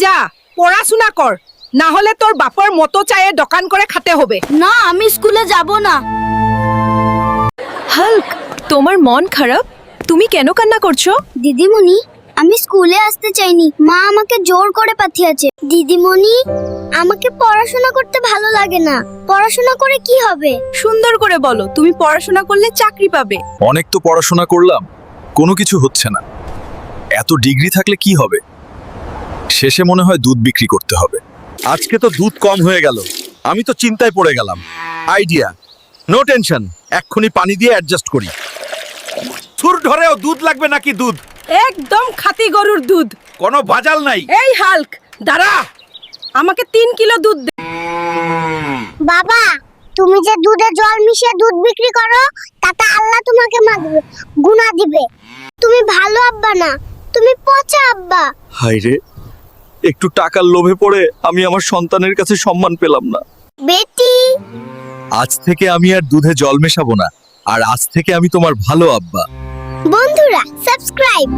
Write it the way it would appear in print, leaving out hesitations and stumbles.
যা পড়াশোনা কর, না হলে তোর বাপর মতো চায়ে দোকান করে খেতে হবে। না, আমি স্কুলে যাব না। হাল্ক, তোমার মন খারাপ? তুমি কেন কান্না করছো? দিদিমণি, আমি স্কুলে আসতে চাইনি, মা আমাকে জোর করে পাঠিয়েছে। দিদিমণি, আমাকে পড়াশোনা করতে ভালো লাগে না। পড়াশোনা করে কি হবে? সুন্দর করে বলো, তুমি পড়াশোনা করলে চাকরি পাবে। অনেক তো পড়াশোনা করলাম, কোনো কিছু হচ্ছে না। এত ডিগ্রি থাকলে কি হবে? শেষে মনে হয় দুধ বিক্রি করতে হবে। আজকে তো দুধ কম হয়ে গেল, আমি তো চিন্তায় পড়ে গেলাম। আইডিয়া, নো টেনশন, এক্ষুনি পানি দিয়ে অ্যাডজাস্ট করি। ছুর ধরেও দুধ লাগবে নাকি? দুধ একদম খাঁটি গরুর দুধ। কোনো ভেজাল নাই। এই হাল্ক, দাঁড়া, আমাকে 3 কিলো দুধ দে। বাবা, তুমি যে দুধে জল মিশিয়ে দুধ বিক্রি করো, তাতে আল্লাহ তোমাকে গুনাহ দিবে। তুমি ভালো আব্বা না, তুমি পচা আব্বা। হায়রে, একটু টাকার লোভে পড়ে আমি আমার সন্তানের কাছে সম্মান পেলাম না। বেটি, আজ থেকে আমি আর দুধে জল মেশাবো না, আর আজ থেকে আমি তোমার ভালো আব্বা। বন্ধুরা সাবস্ক্রাইব।